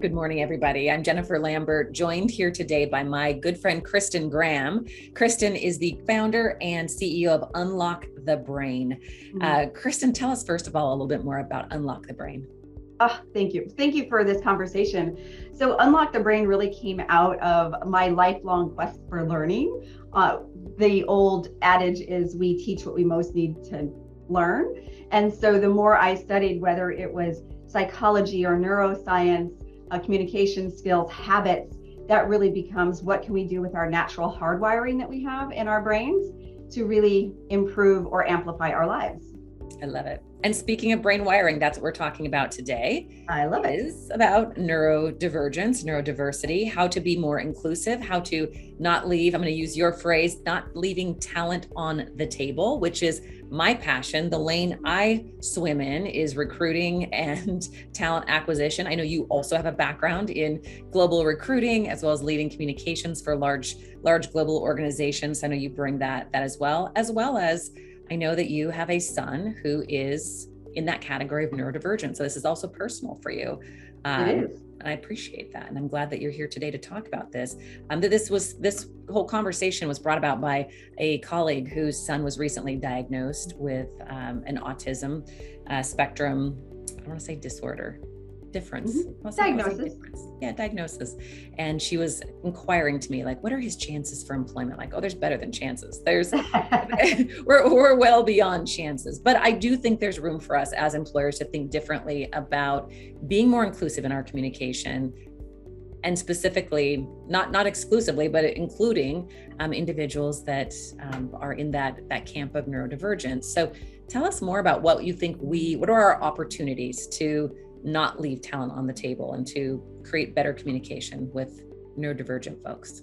Good morning, everybody. I'm Jennifer Lambert, joined here today by my good friend, Kristen Graham. Kristen is the founder and CEO of Unlock the Brain. Kristen, tell us first of all a little bit more about Unlock the Brain. Thank you. Thank you for this conversation. So Unlock the Brain really came out of my lifelong quest for learning. The old adage is we teach what we most need to learn. And so the more I studied, whether it was psychology or neuroscience, communication skills, habits, that really becomes what can we do with our natural hardwiring that we have in our brains to really improve or amplify our lives. I love it. And speaking of brain wiring, that's what we're talking about today. I love it. Is about neurodivergence, neurodiversity, how to be more inclusive, how to not leave, I'm going to use your phrase, not leaving talent on the table, which is my passion. The lane I swim in is recruiting and talent acquisition. I know you also have a background in global recruiting as well as leading communications for large global organizations. I know you bring that as well as I know that you have a son who is in that category of neurodivergent. So this is also personal for you. It is. And I appreciate that. And I'm glad that you're here today to talk about this. This whole conversation was brought about by a colleague whose son was recently diagnosed with an autism spectrum, I don't want to say disorder, difference. Diagnosis. Yeah, diagnosis. And she was inquiring to me, like, what are his chances for employment? Like, oh, there's better than chances. We're well beyond chances. But I do think there's room for us as employers to think differently about being more inclusive in our communication, and specifically, not exclusively, but including individuals that are in that camp of neurodivergence. So tell us more about what you think what are our opportunities to not leave talent on the table and to create better communication with neurodivergent folks.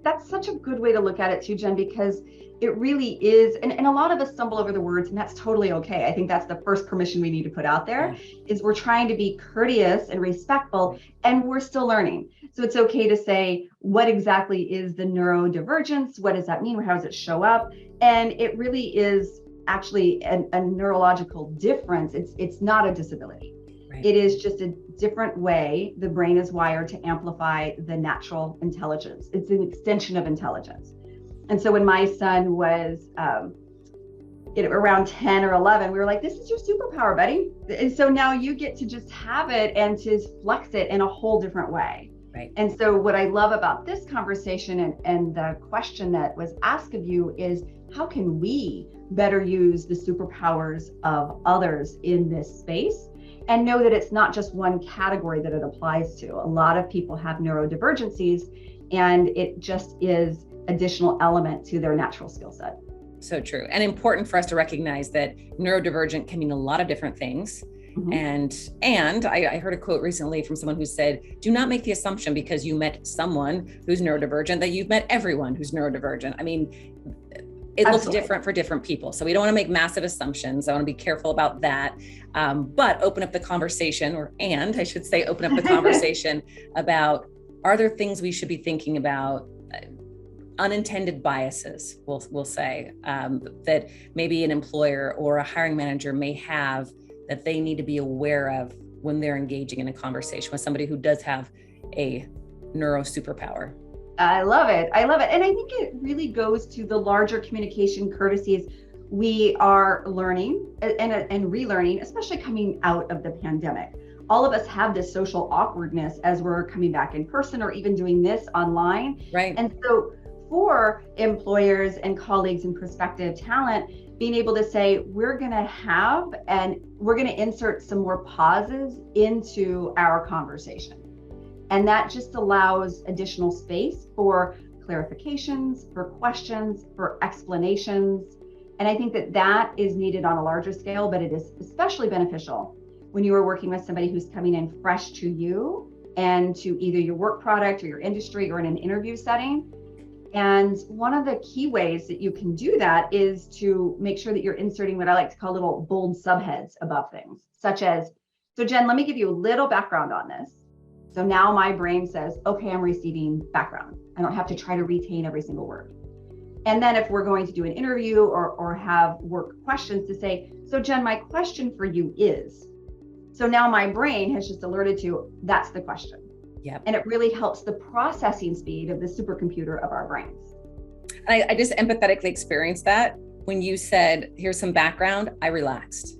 That's such a good way to look at it too, Jen, because it really is, and a lot of us stumble over the words, and that's totally okay. I think that's the first permission we need to put out there, is we're trying to be courteous and respectful, and we're still learning. So it's okay to say, what exactly is the neurodivergence? What does that mean? How does it show up? And it really is actually a neurological difference. It's not a disability. It is just a different way the brain is wired to amplify the natural intelligence. It's an extension of intelligence. And so when my son was around 10 or 11, we were like, this is your superpower, buddy. And so now you get to just have it and to flex it in a whole different way. Right. And so what I love about this conversation and the question that was asked of you is, how can we better use the superpowers of others in this space? And know that it's not just one category that it applies to. A lot of people have neurodivergencies, and it just is additional element to their natural skill set. So true. And important for us to recognize that neurodivergent can mean a lot of different things. Mm-hmm. And I heard a quote recently from someone who said, do not make the assumption because you met someone who's neurodivergent that you've met everyone who's neurodivergent. I mean, it looks different for different people. So we don't want to make massive assumptions. I want to be careful about that. But open up the conversation, open up the conversation about, are there things we should be thinking about? Unintended biases, we'll say, that maybe an employer or a hiring manager may have that they need to be aware of when they're engaging in a conversation with somebody who does have a neuro superpower. I love it. And I think it really goes to the larger communication courtesies we are learning and relearning, especially coming out of the pandemic. All of us have this social awkwardness as we're coming back in person or even doing this online. Right. And so for employers and colleagues and prospective talent, being able to say, we're going to insert some more pauses into our conversation. And that just allows additional space for clarifications, for questions, for explanations. And I think that is needed on a larger scale, but it is especially beneficial when you are working with somebody who's coming in fresh to you and to either your work product or your industry or in an interview setting. And one of the key ways that you can do that is to make sure that you're inserting what I like to call little bold subheads above things, such as, so Jen, let me give you a little background on this. So now my brain says, okay, I'm receiving background. I don't have to try to retain every single word. And then if we're going to do an interview or have work questions, to say, so Jen, my question for you is, so now my brain has just alerted to, that's the question. Yep. And it really helps the processing speed of the supercomputer of our brains. I just empathetically experienced that when you said, here's some background, I relaxed,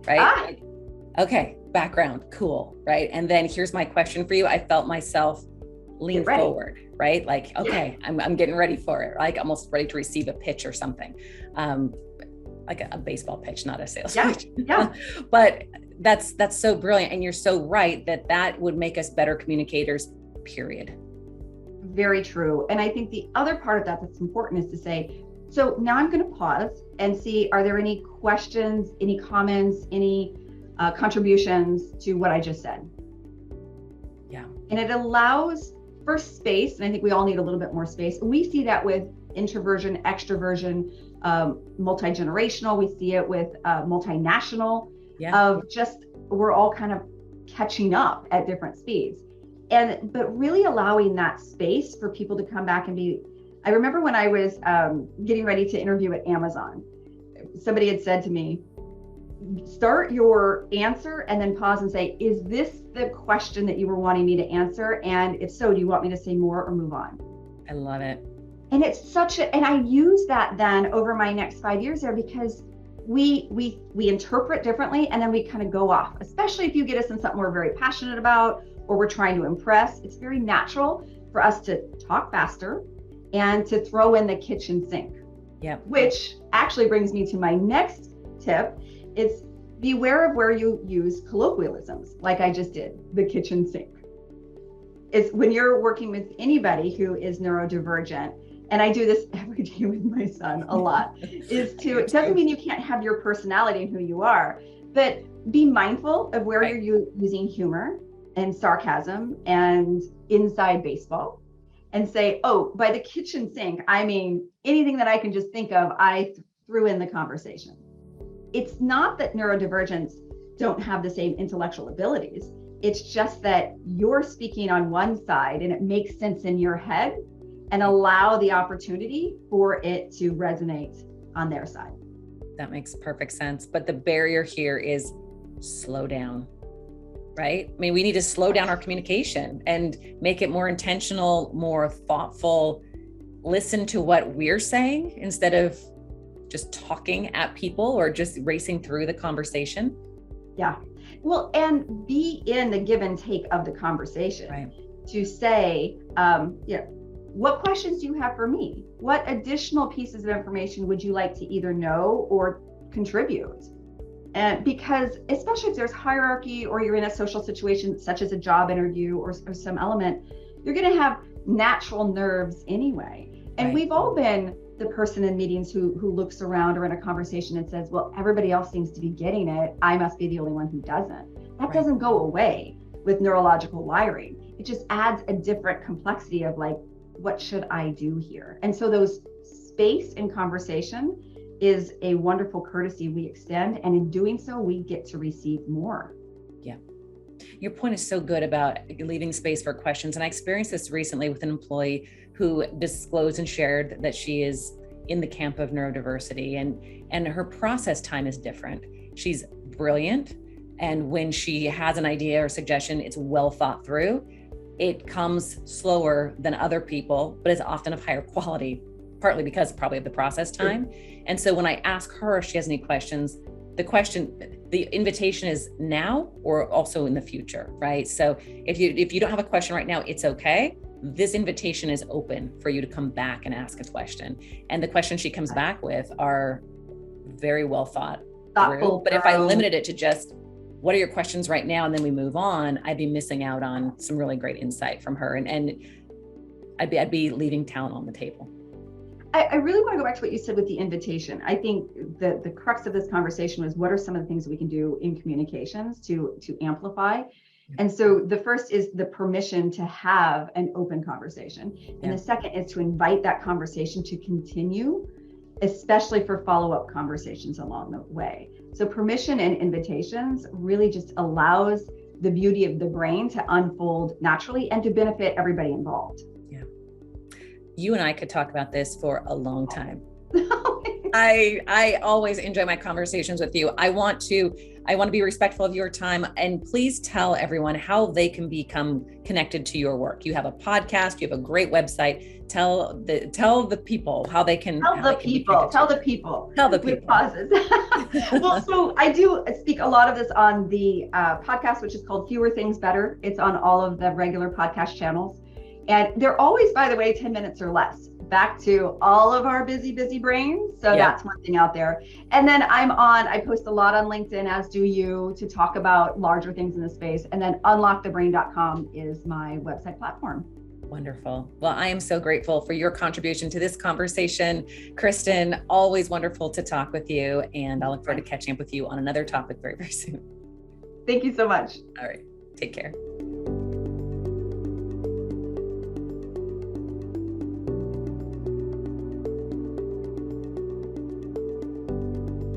right? Like, okay, background, cool, right? And then here's my question for you. I felt myself lean forward, right? Like, okay, I'm getting ready for it, like almost ready to receive a pitch or something. Like a baseball pitch, not a sales pitch. Yeah. But that's so brilliant. And you're so right that would make us better communicators, period. Very true. And I think the other part of that that's important is to say, so now I'm going to pause and see, are there any questions, any comments, any contributions to what I just said? Yeah. And it allows for space. And I think we all need a little bit more space. We see that with introversion, extroversion, multi-generational. We see it with multinational, of just, we're all kind of catching up at different speeds. But really allowing that space for people to come back and be, I remember when I was getting ready to interview at Amazon, somebody had said to me, start your answer and then pause and say, is this the question that you were wanting me to answer? And if so, do you want me to say more or move on? I love it. And it's and I use that then over my next 5 years there, because we interpret differently and then we kind of go off, especially if you get us in something we're very passionate about or we're trying to impress. It's very natural for us to talk faster and to throw in the kitchen sink. Yeah. Which actually brings me to my next tip. It's beware of where you use colloquialisms, like I just did, the kitchen sink. It's when you're working with anybody who is neurodivergent, and I do this every day with my son a lot, it doesn't mean you can't have your personality and who you are, but be mindful of where you're using humor and sarcasm and inside baseball, and say, oh, by the kitchen sink, I mean anything that I can just think of, I threw in the conversation. It's not that neurodivergents don't have the same intellectual abilities. It's just that you're speaking on one side and it makes sense in your head, and allow the opportunity for it to resonate on their side. That makes perfect sense. But the barrier here is slow down, right? I mean, we need to slow down our communication and make it more intentional, more thoughtful, listen to what we're saying instead of just talking at people or just racing through the conversation. Yeah. Well, and be in the give and take of the conversation, right? To say, what questions do you have for me? What additional pieces of information would you like to either know or contribute? And because especially if there's hierarchy or you're in a social situation such as a job interview or some element, you're going to have natural nerves anyway. And we've all been the person in meetings who looks around or in a conversation and says, well, everybody else seems to be getting it. I must be the only one who doesn't. That doesn't go away with neurological wiring. It just adds a different complexity of like, what should I do here? And so those space in conversation is a wonderful courtesy we extend. And in doing so, we get to receive more. Yeah. Your point is so good about leaving space for questions. And I experienced this recently with an employee who disclosed and shared that she is in the camp of neurodiversity, and her process time is different. She's brilliant. And when she has an idea or suggestion, it's well thought through. It comes slower than other people, but it's often of higher quality, partly because probably of the process time. And so when I ask her if she has any questions, the invitation is now or also in the future, right? So if you don't have a question right now, it's okay. This invitation is open for you to come back and ask a question. And the questions she comes back with are very well thought through. But if I limited it to just, what are your questions right now? And then we move on, I'd be missing out on some really great insight from her. And I'd be leaving talent on the table. I really want to go back to what you said with the invitation. I think the crux of this conversation was, what are some of the things that we can do in communications to amplify? And so the first is the permission to have an open conversation. And the second is to invite that conversation to continue, especially for follow-up conversations along the way. So permission and invitations really just allows the beauty of the brain to unfold naturally and to benefit everybody involved. Yeah. You and I could talk about this for a long time. I always enjoy my conversations with you. I want to I want to be respectful of your time, and please tell everyone how they can become connected to your work. You have a podcast, you have a great website. Tell the people how they can tell the people with pauses. Well, so I do speak a lot of this on the podcast, which is called Fewer Things Better. It's on all of the regular podcast channels, and they're always, by the way, 10 minutes or less, back to all of our busy brains. So that's one thing out there. And then I post a lot on LinkedIn, as do you, to talk about larger things in the space. And then unlockthebrain.com is my website platform. Wonderful. Well, I am so grateful for your contribution to this conversation. Kristen, always wonderful to talk with you. And I'll look forward to catching up with you on another topic very, very soon. Thank you so much. All right. Take care.